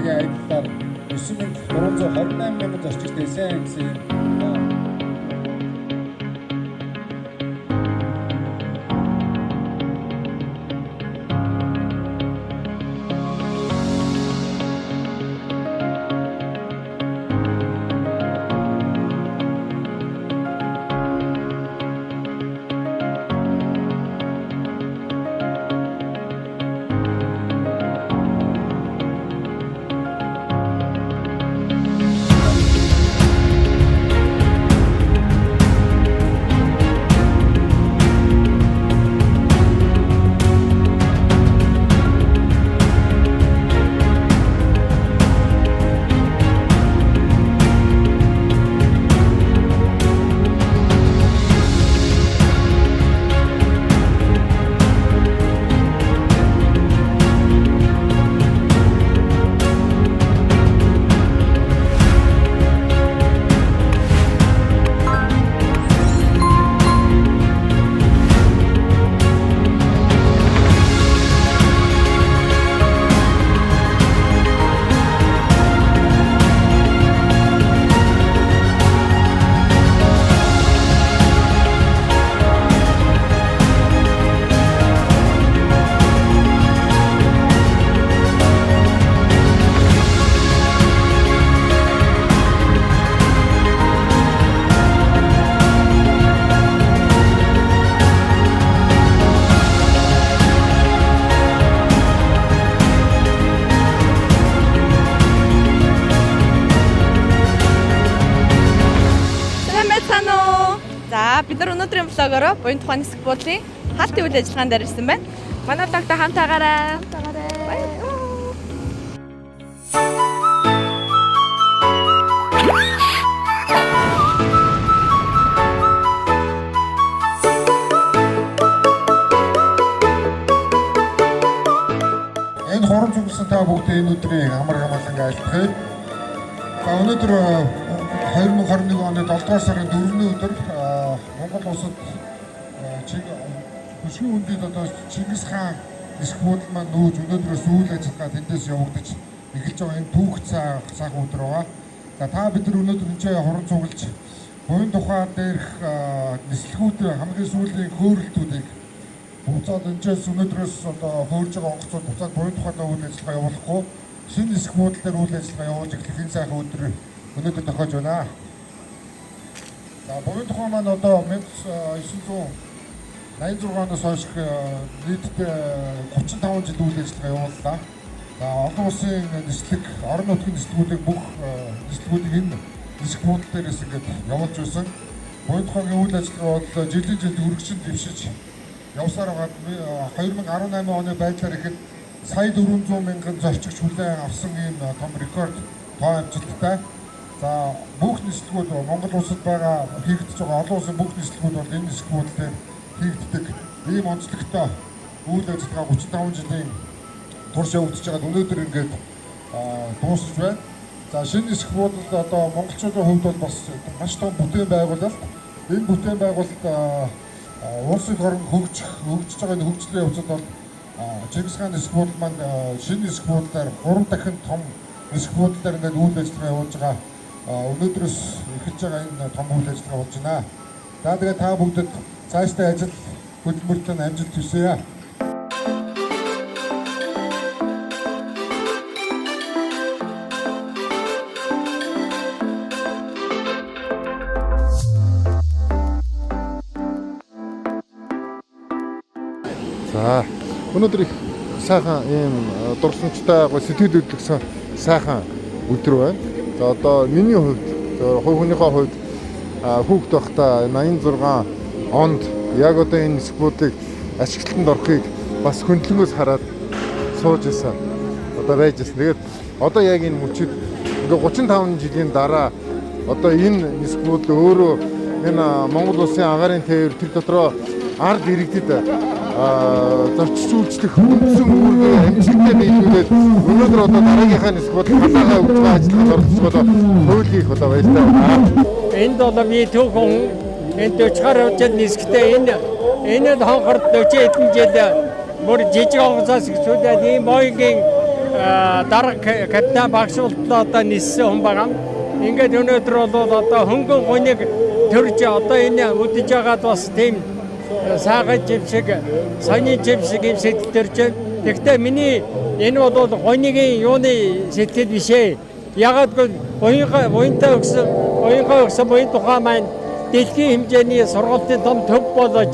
цагийн аяллаар 9328 мянган зорчигчтой сайн гэсэн бид нар өнөөдрийн влогоор буян тухайн нисэх буудлын хаалтын үйл ажиллагаанд ирсэн байна. Манай влогтой хамтаагаарай. Энэ хорон зүгсэн та бүгдээ энэ өдрийн амар хамгаалан айлтгая. За өнөөдөр 2021 оны 7 дугаар сарын 4-ний өдөр Монгол улсад хөшгийн үндэд одоо Чингис хаан нисэх буудал маань нөөж өнөөдрөөс үйл ажиллагаа тэндээс явагдаж эхэлж байгаа энэ түүх цаг өдөр байгаа. За та бид нар өнөөдөр энэ хорон цуглаж буян тухай дээрх нислэгүүд хамгийн сүүлийн хөөрөлтүүдийг буцаад энэчээс өнөөдрөөс одоо хөөрж байгаа онгоцууд буцаад буян тухайдаа үйл ажиллагаа явуулахгүй шинэ нисэх буудал дээр үйл ажиллагаа явуулж эхлэх энэ сайхан өдөр өнөөдөр тохиож байна. За буян тухай маань одоо 1986 оноос хойш нийтдээ 35 жил үйл ажиллагаа явууллаа. За олон улсын нислэг, орон нутгийн нислэгүүдийг бүх нислэгүүдийг энэ нисэх буудал дээрээс ингээд явуулж байсан. Буян тухайгийн үйл ажиллагаа бол жилийн жилд өргөжин дэвшиж явсаар байгаа 2018 оны байдлаар ихэд сая 400 мянган зорчигч хүлээн авсан ийм том рекорд тоо амжилттай. За бүх нислэгүүд Монгол улсад байгаа хийгдэж байгаа олон улсын бүх нислэгүүд бол энэ нисэх буудал дээр хийгддэг ийм онцлогтой үйл ажиллагаа 35 жилийн турш явагдаж байгаад өнөөдөр ингээд дуусч байна. За шинэ нисэх буудал одоо монголчуудын хувьд бол бас маш том бүтээн байгуулалт. Энэ бүтээн байгуулалт улс их орн хөгжиж байгаа энэ хөгжлийн явцад бол Чингис хааны нисэх буудал маань шинэ нисэх буудлаар 3 дахин том нисэх буудлаар ингээд үйл ажиллагаа явуулж байгаа. Өнөөдрөөс эхэлж байгаа энэ том үйл ажиллагаа болж байна. За тэгээд та бүгдэд цаашдаа ажил хөдөлмөрлөнд амжилт хүсье. За өнөөдөр их сайхан ийм дурсамжтай сэтгэл хөдлөсөн сайхан өдөр байна. За одоо миний хувьд хувь хүнийхээ хувьд хүүхэд байхдаа 86 онд яг одоо энэ нисэх буудлыг ашиглалтанд орохыг бас хөндлөнгөөс хараад сууж исэн. Одоо байж исэн. Тэгээд одоо яг энэ мөчид ингээ 35 жилийн дараа одоо энэ нисэх буудлыг өөрөө энэ Монгол улсын агаарын тээвэр тэр дотроо ард иргэдэд зорчиж үйлчлэх үндсэн үүргээ амжилттай биелүүлээд өнөөдөр одоо дараагийнхаа нисэх буудлыг халаагаа өгч байгаа ажиллагаанд оролцоход хуулийг одоо баярлалаа. Энд бол би түүхэн энэ 40 жил нисэхдээ энэ хонхорд 40 хэдэн жил бүр жижиг онгоцоос эхлүүлээд ийм оюугийн дарга капитан багш болтлоо одоо ниссэн хүн байгаа. Ингээд өнөөдөр бол одоо хөнгөн гуниг төрж одоо энэ үдэж байгаад бас тийм саагаад жившиг сони жившиг юм сэтгэлдэрч. Гэхдээ миний энэ бол гунигийн юуны сэтгэл биш ээ. Ягаад гэвэл буянгаа буян тухай маань дэлхийн хэмжээний сургалтын том төв болож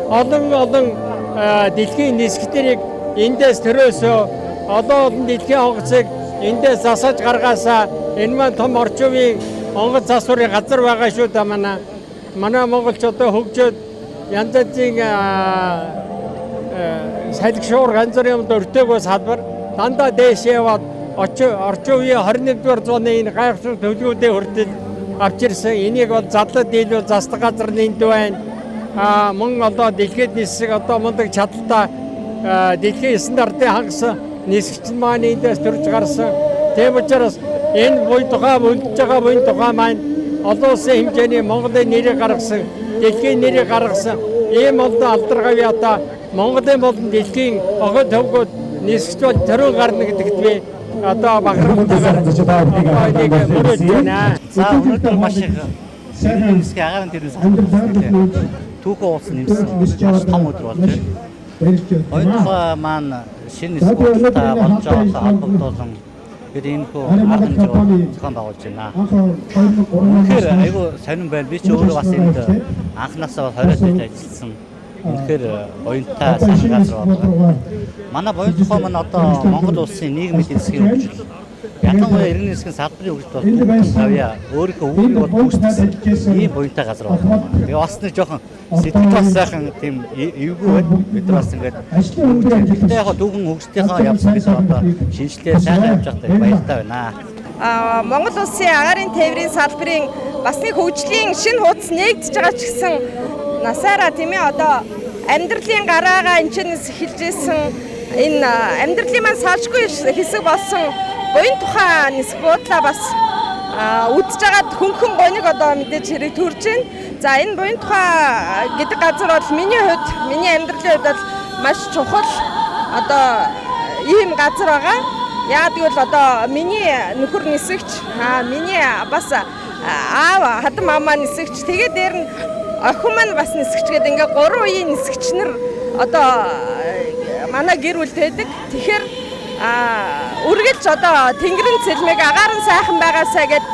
олон дэлхийн нисгтэрийг эндээс төрөөсөө олон дэлхийн онгоцыг эндээс засаж гаргаасаа энэ маань том орчин үеийн онгоц засварын газар байгаа шүү дээ манай монголч одоо хөгжөөд янз бүрийн салхишуур ганц бүрийн юмд өртөөгөө салбар дандаа дээш яваад орчин үеийн 21-р зууны энэ гайхшиг төлөвлөгөөдөө хүртэл авч ирсэн. Энийг бол задлаад дийлүү застаг газар нэнд байна. Мөн одоо дэлхийд нисэх одоо мундаг чадaltaа дэлхийн стандартыг хангасан нисгч маань эндээс төрж гарсан. Тийм учраас энэ буян тухай үлдэж байгаа буян тухай маань олон улсын хэмжээний Монголын нэрийг гаргасан, дэлхийн нэрийг гаргасан ийм олон алдаргав ята Монголын болон дэлхийн огт төвгүүд нисгч бол төрөө гарна гэдэгт би одоо бахархалтайгаар энийг мөрөж байна. За өнөөдөр маш их нисэх агаарын төрөөс түүхэн уулс нэмсэн маш том өдөр болж байна. Ойдгоо маань шинэ спорттой болж байгаа холбогдуулан бид энэ хөө арга хэмжээ зохион байгуулж байна. Тэгэхээр айгүй сонирн байна. Би ч өөрөө бас энд анхнаасаа 20 жил ажилласан. Үнэхээр оюунтай сайхан газар байна. Манай буян тухай маань одоо Монгол улсын нийгмийн эдийн засгийн ялангуяа иргэн нисгэн салбарын хөгжил бол тавья өөрийнхөө үүрэг бол гүйцэтгэсэн ийм буянтай газар байна. Тэгээ бас нэг жоохон сэтгэл бас сайхан тийм эвгүй байна. Бид бас ингээд гэхдээ яг дүүхэн хөгжлийнхаа явсан бид одоо шинжилгээ сайхан явж байгаадаа баяртай байна. Монгол улсын агаарын тээврийн салбарын бас нэг хөгжлийн шинэ хуудас нэгдэж байгаа ч гэсэн насаараа тийм ээ одоо амьдралын гараагаа энэчнээс эхэлж исэн энэ амьдралын маань салшгүй хэсэг болсон буян тухай нисэх буудлаа бас үдж байгаад хөнгөн гониг одоо мэдээж хэрэг төрж байна. За энэ буян тухай гэдэг газар бол миний хувьд миний амьдралын хувьд бол маш чухал одоо ийм газар байгаа. Яагаад гэвэл одоо миний нөхөр нисэгч миний бас аав хадам амаа нисэгч тэгээд дээр нь охин маань бас нисэгч гэдэг ингээ 3 үеийн нисэгч нар одоо манай гэр бүлд байдаг. Тэгэхээр үргэлж одоо тэнгэрийн цэлмэг агаарын сайхан байгаасаа гэд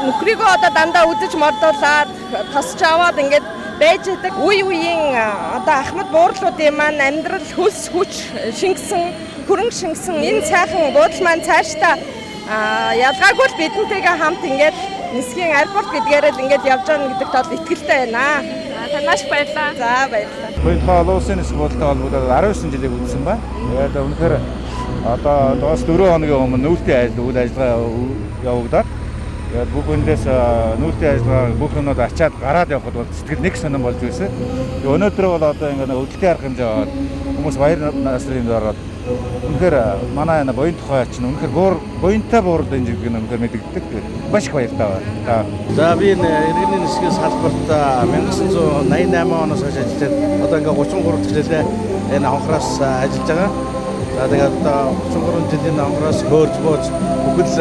нөхрийгөө одоо дандаа үзэж мордуулаад тосч аваад ингээд байж байдаг. Үеийн одоо ахмад буурлуудын маань амьдрал хөлс хүч шингэсэн, хөрөнгө шингэсэн энэ сайхан буудал маань цаашдаа ялгаагүй л бидэнтэйгээ хамт ингээд нисгийн аэропорт гэдгээрээ л ингээд явж байгаа гэдэгт бол итгэлтэй байна. Танаас баярлалаа. За баярлалаа. Буян тухай олон улсын нисэх болтой холбогдоод 19 жилийг үдсэн байна. Тэгээд үнэхээр одоо доос 4 хоногийн өмнө нүүлтийн үйл ажиллагаа явагдаад тэгээд бүх хүндээс нүүлтийн ажиллагаа бүх юмнууд ачаад гараад явхад бол сэтгэл нэг сонирн болж байсан. Тэгээд өнөөдөр бол одоо ингээд хөдөлгөөний арга хэмжээ аваад хүмүүс баяр насрын дороод үнэхээр манай буян тухай чинь үнэхээр буянтай буурд энэ жиг нь үнэхээр мэдэгддэг. Маш их баяртай байна. За би иргэний нисгийн салбарт 1988 оноос хойш ажиллаж одоо ингээ 33 жилээ энэ хонхроос ажиллаж байгаа. За тэгээд одоо 33 жилийн хонхроос хөөрж бууж бүхэл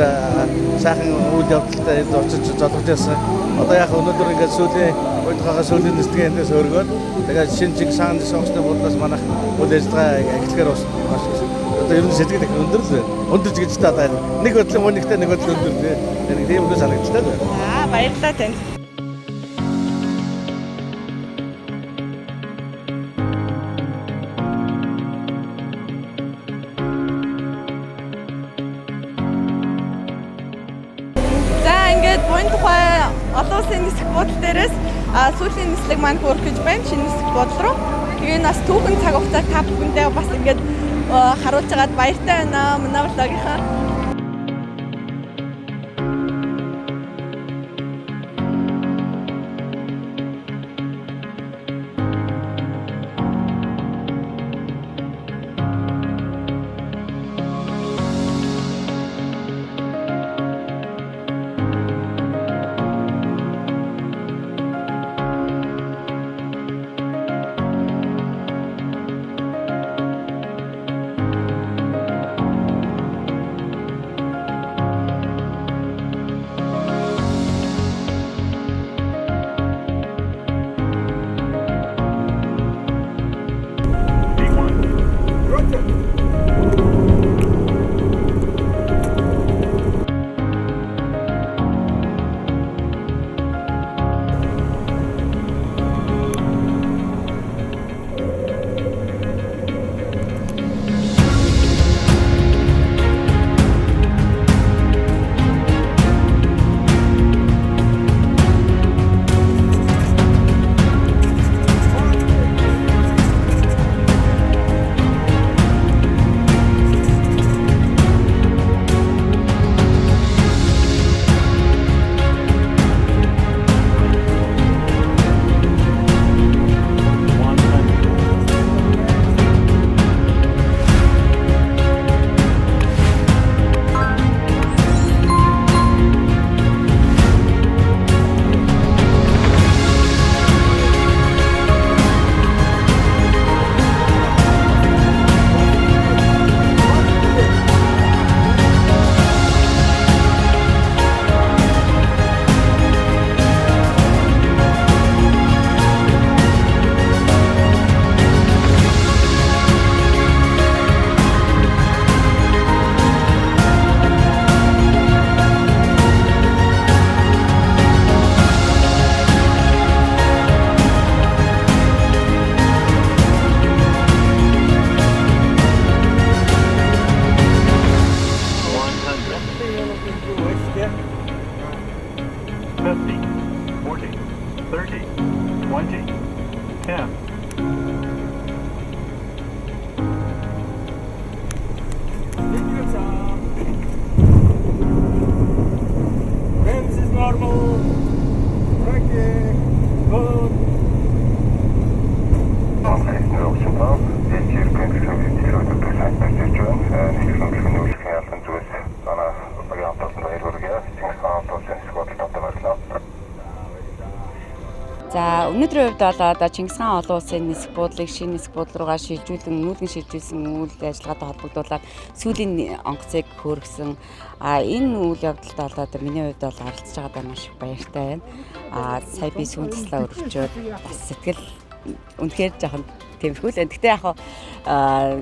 сайхан үйл явдалтай энд очиж зодгож байсан. Одоо яг өнөөдөр ингээ сүүлийн буян тухайгаа сүүлийн нисгээ эндээс өргөөд тэгээд шинэ жиг саан сонгосны бодлоос манайх үйл ажиллагаа эхлэхээр бас одоо ер нь сэтгэл их өндөр л байна. Өндөрж гэж та нэг бодлын мөнхтэй нэг бодлын өндөр нэг тийм үгүй санагдчихлаа. Баярлалаа танд. За ингээд буян тухай олон улсын нисэх буудлын дээрээс сүүлийн нислэг маань хүрэх гэж байна. Шинэ нисэх буудлын руу. Тэгээ нас түүхэн цаг хугацаа та бүхэндээ бас ингээд харуулж байгаад баяртай байна. Манай блогийнхаа 30, 20, 10. This is normal. Braking. Good. За өнөөдрийн хувьд бол одоо Чингис хаан олон улсын нисэх буудлыг шинэ нисэх буудал руугаа шилжүүлэн нүүлгэн шилжүүлсэн үйл ажиллагаатай холбогдуулаад сүүлийн онгоцыг хөөргсөн. Энэ үйл явдалд бол одоо миний хувьд бол оролцож байгаадаа маш их баяртай байна. Сая би сүүн туслаа өргөчөөд бас сэтгэл үнэхээр жоохон тэмхүүл. Гэхдээ яг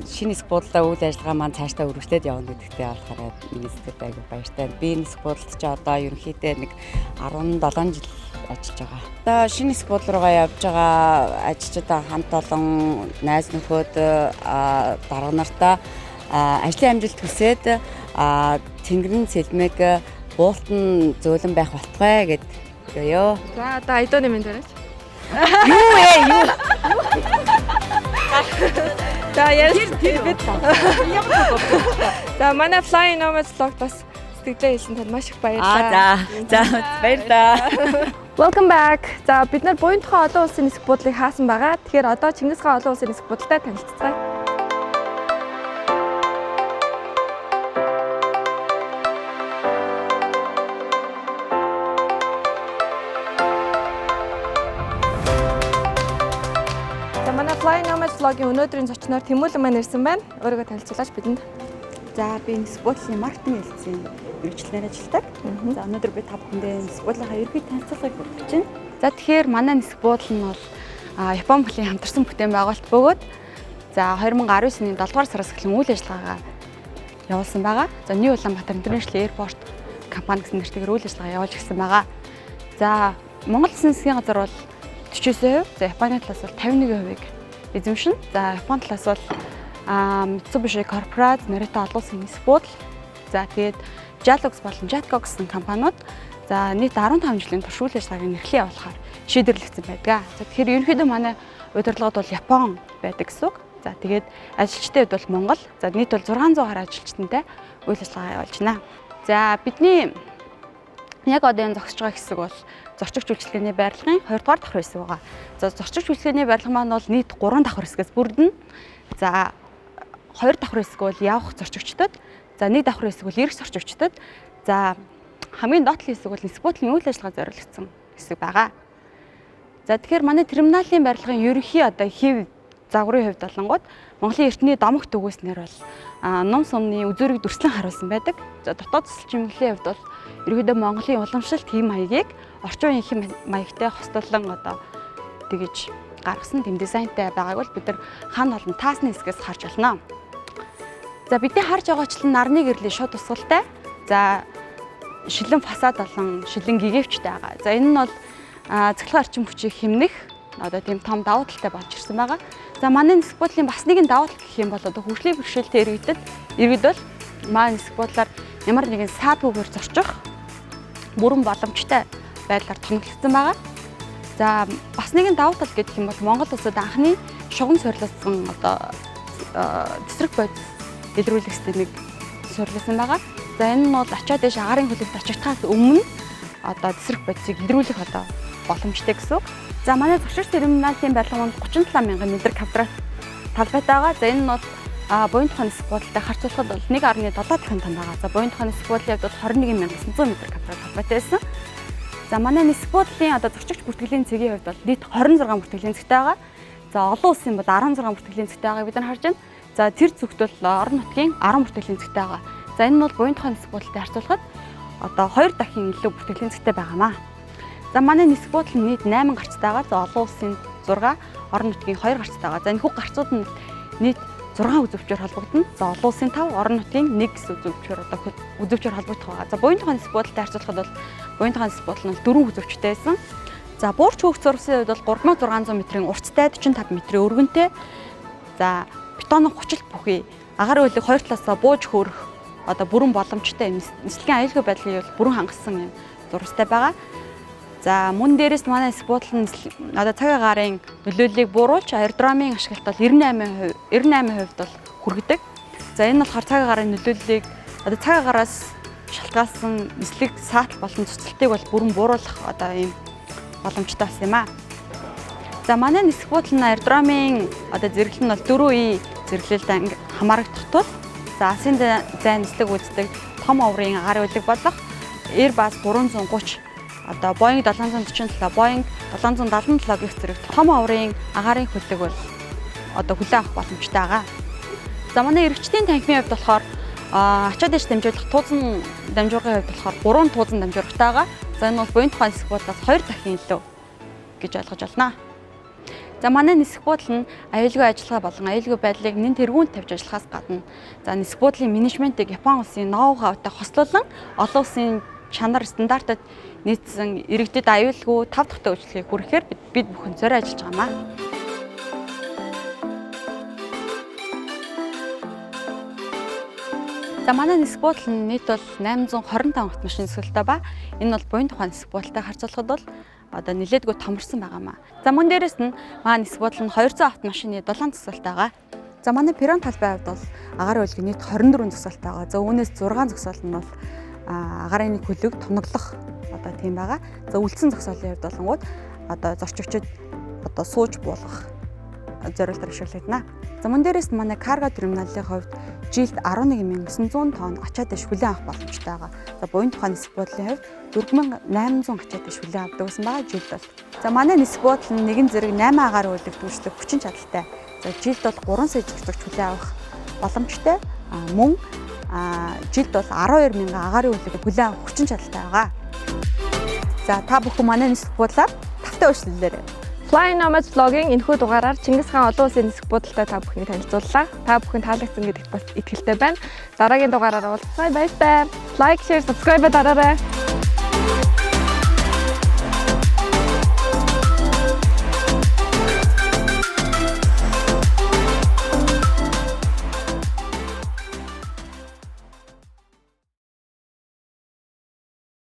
шинэ нисэх буудлаа үйл ажиллагаа маань цаашдаа өргөжлөд явна гэдэгтээ болохоор миний сэтгэл айгүй баяртай. Би нисэх буудалд ч одоо ерөнхийдөө нэг 17 жил ажиллаж байгаа. Одоо шинэ нисэх буудлын руугаа явж байгаа ажилчдаа хамт олон найз нөхөд дарга нартаа ажлын амжилт хүсээд Тэнгэрийн сэлмэг буултан зөөлөн байх болтугай гэд ёо. За одоо айдооны минь дээрээ. Юу ээ юу. За ярьж бид. За манай Flying Nomads vlog бас сэтгэлээ хэлсэн танд маш их баярлалаа. За баярлалаа. Welcome back. За бид нар буянтхан олон улсын нисэх буудлыг хаасан байгаа. Тэгэхээр одоо Чингис хаан олон улсын нисэх буудалтай танилццгаая. За манай Flying Nomads vlog-ийн өнөөдрийн зочноор Тэмүүлэн маань ирсэн байна. Өөрийгөө танилцуулаач бидэнд. За би нисэх буудлын маркетинг хэлтсийн мэргэжлээр ажилладаг. За өнөөдөр би та бүхэндээ нисэх буудлынхаа ерөнхий танилцуулгыг хүргэж байна. За тэгэхээр манай нисэх буудал нь бол Япон бүлийн хамтарсан бүтээн байгуулалт бөгөөд за 2019 оны 7 дугаар сараас эхлэн үйл ажиллагаагаа явуулсан байгаа. За New Улаанбаатар International Airport компани гэсэн нэртэйгээр үйл ажиллагаа явуулж гисэн байгаа. За Монгол Улсын засгийн газар бол 49%, за Японы талаас бол 51%-ийг эзэмшин. За Японы талаас бол Mitsubishi Corporate, Narita олон улсын нисэх буудал. За тэгээд Jalox болон Jatco гэсэн компаниуд за нийт 15 жилийн турш үйл ажиллагааг эрхлэн явуулахаар шийдвэрлэгдсэн байдаг. За тэгэхээр ерөнхийдөө манай удирдлагад бол Япон байдаг гэсэн үг. За тэгээд ажилчдын хувьд бол Монгол. За нийт бол 600 гаруй ажилчтантай үйл ажиллагаа явуулж байна. За бидний яг одоо энэ зогсож байгаа хэсэг бол зорчигч үйлчилгээний барилгын 2 дугаар давхар хэсэг байгаа. За зорчигч үйлчилгээний барилга маань бол нийт 3 давхар хэсгээс бүрдэнэ. За 2 давхар хэсэг бол явах зорчигчдод, за 1 давхар хэсэг бол ирэх зорчигчдод, за хамгийн доотлын хэсэг бол нисэх буудлын үйл ажиллагаа зориулагдсан хэсэг байгаа. За тэгэхээр манай терминалийн барилгын ерөнхий одоо хэв загварын хувьд болонгууд Монголын эртний домогт өгөөснөр бол ном сумны үзүүрийг дүрслэн харуулсан байдаг. За дотоод засал чимэглэлийн хувьд бол ерөнхийдөө Монголын уламжлалт хэм маягийг орчин үеийн хэм маягтай хостолон одоо тэгж гаргасан тэм дизайнтай байгааг бол бид нар хан олон таасны хэсгээс харж байна. За бидний харж байгаачлан нарны гэрлийн шууд тусгалтай. За шилэн фасад болон шилэн гэгэвчтэй байгаа. За энэ нь бол цэглэг арчим хүчийг хэмнэх одоо тийм том давуу талтай болж ирсэн байгаа. За манай нисэх буудлын бас нэгэн давуу тал гэх юм бол одоо хөгжлийн бэрхшээлтэй иргэд бол манай нисэх буудлаар ямар нэгэн саадгүйгээр зорчих бүрэн боломжтой байдлаар томилогдсон байгаа. За бас нэгэн давуу тал гэдэг юм бол Монгол улсад анхны шугам суурилсан одоо тесрэг бодис илрүүлэх системийг суурилсан байгаа. За энэ нь бол ачаа дэш агарын хөлөгт очигдахаас өмнө одоо тесрэг бодисыг илрүүлэх одоо боломжтой гэсэн үг. За манай зочигч терминалийн барилга нь 37,000 м квадрат талбайтай байгаа. За энэ нь бол буянтхан нисэх буудлыг харьцуулахад бол 1.7 дахин том байгаа. За буянтхан нисэх буудлын хувьд 21,900 м квадрат талбайтай байсан. За манай нисэх буудлын одоо зорчигч бүртгэлийн цэгийн хувьд бол нийт 26 бүртгэлийн цэгтэй байгаа. За олон улсын бол 16 бүртгэлийн цэгтэй байгааг бид нар харж байна. За тэр зүгт бол орон нутгийн 10 бүртгэлийн цэгтэй байгаа. За энэ нь бол буянтхан нисэх буудлыг харьцуулахад одоо 2 дахин илүү бүртгэлийн цэгтэй байгаамаа. За манай нисэх буудлын нийт 8 гарцтай байгаа. За олон улсын 6, орон нутгийн 2 гарцтай байгаа. За энэхүү гарцууд нь нийт 6 үзүүчээр холбогдно. За олон улсын 5, орон нутгийн 1 гэсэн үзүүчээр одоо үзүүчээр холбогдох байгаа. За буянтхан нисэх буудлыг харьцуулахад бол буянтхан нисэх буудал нь 4 үзүүчтэй байсан. За буурч хөвгц зурсан хувьд бол 3600 м-ийн урттай, 45 м-ийн өргөнтэй. За бетонын гучлт бүхий агаар хөлөг хоёр талаасаа бууж хөөрөх одоо бүрэн боломжтой юм нислэгийн аюулгүй байдлын бүрэн хангасан юм зурстай байгаа. За мөн дээрээс манай нисэх буудал нь одоо цаг агаарын нөлөөллийг бууруулж аэродромын ашиглалт бол 98% бол хүргэдэг. За энэ болохоор цаг агаарын нөлөөллийг одоо цаг агаараас шалтгаалсан нислэг саатал болон цуцлтыг бол бүрэн бууруулах одоо ийм боломжтой болсон юм аа. За манай нисэх буудал нь аэродромын одоо зэрэглэл нь бол 4 зэрэглэлд хамаарагдах тул за Асын зай нислэг үздэг том оврын агаарын үлэг болох Airbus 330 одоо Boeing 747, Boeing 777 гэх зэрэг том оврын агаарын хөлөг бол одоо хүлээн авах боломжтой байгаа. За манай эрэгчдийн танхимын хувьд болохоор ачаад дэш дамжуулах туузан дамжуургын хувьд болохоор 3 туузан дамжуургатай байгаа. За энэ бол буян тухайн нисэх буудлаас 2 дахин илүү гэж ойлгож байна. За манай нисэх буудал нь аюулгүй ажиллагаа болон аюулгүй байдлыг нэн тэргүүнд тавьж ажиллахаас гадна за нисэх буудлын менежментийг Япон улсын ноу-хаутай хослуулан олон улсын чанар стандартад нийцсэн иргэдэд аюулгүй 5 дахь үйлчлэгийг хүргэхээр бид бүхэн зорио ажиллаж байгаамаа. За манай нисэх буудал нь нийт бол 825 автомашин нисгэлтэй ба энэ бол буян тухайн нисэх буудалтай харьцуулахад бол одоо нэлээдгүй томорсон байгаамаа. За мөн дээрэс нь манай нисэх буудал нь 200 автомашины 7 зогсоолтой байгаа. За манай перрон талбай хувьд бол агаарын үлгийн нийт 24 зогсоолтой байгаа. За үүнээс 6 зогсоол нь бол агаарын хөлөг тоноглох одоо тийм байгаа. За үлдсэн зогсоолын хувьд болонгууд одоо зорчигчид одоо сууж буулгах зорилтоор ашиглагдана. За мөн дээрээс манай карго терминалын хувьд жилд 11,900 тонн ачаад дэш хүлээн авах боломжтой байгаа. За буян тухайн нисэх буудлын хувьд 4,800 ачаад дэш хүлээн авдаг гэсэн байгаа жилд бол. За манай нисэх буудал нь нэгэн зэрэг 8 агаар үлдэх дүүжлэх хүчин чадалтай. За жилд бол 3 сая жигсагч хүлээн авах боломжтой. Мөн жилд бол 12,000 агаарын үлдэх хүлээн авах хүчин чадалтай байгаа. За та бүхэн манай нисэх буудлаар тавтай уучлаарай. Fly Nomad vlog-ийн энэхүү дугаараар Чингис хаан олон улсын нисэх буудалтай та бүхнийг танилцууллаа. Та бүхэн таалагдсан гэдэгт бас итгэлтэй байна. Дараагийн дугаараар уулзъя. Баярлалаа. Like, share, subscribe дараарай.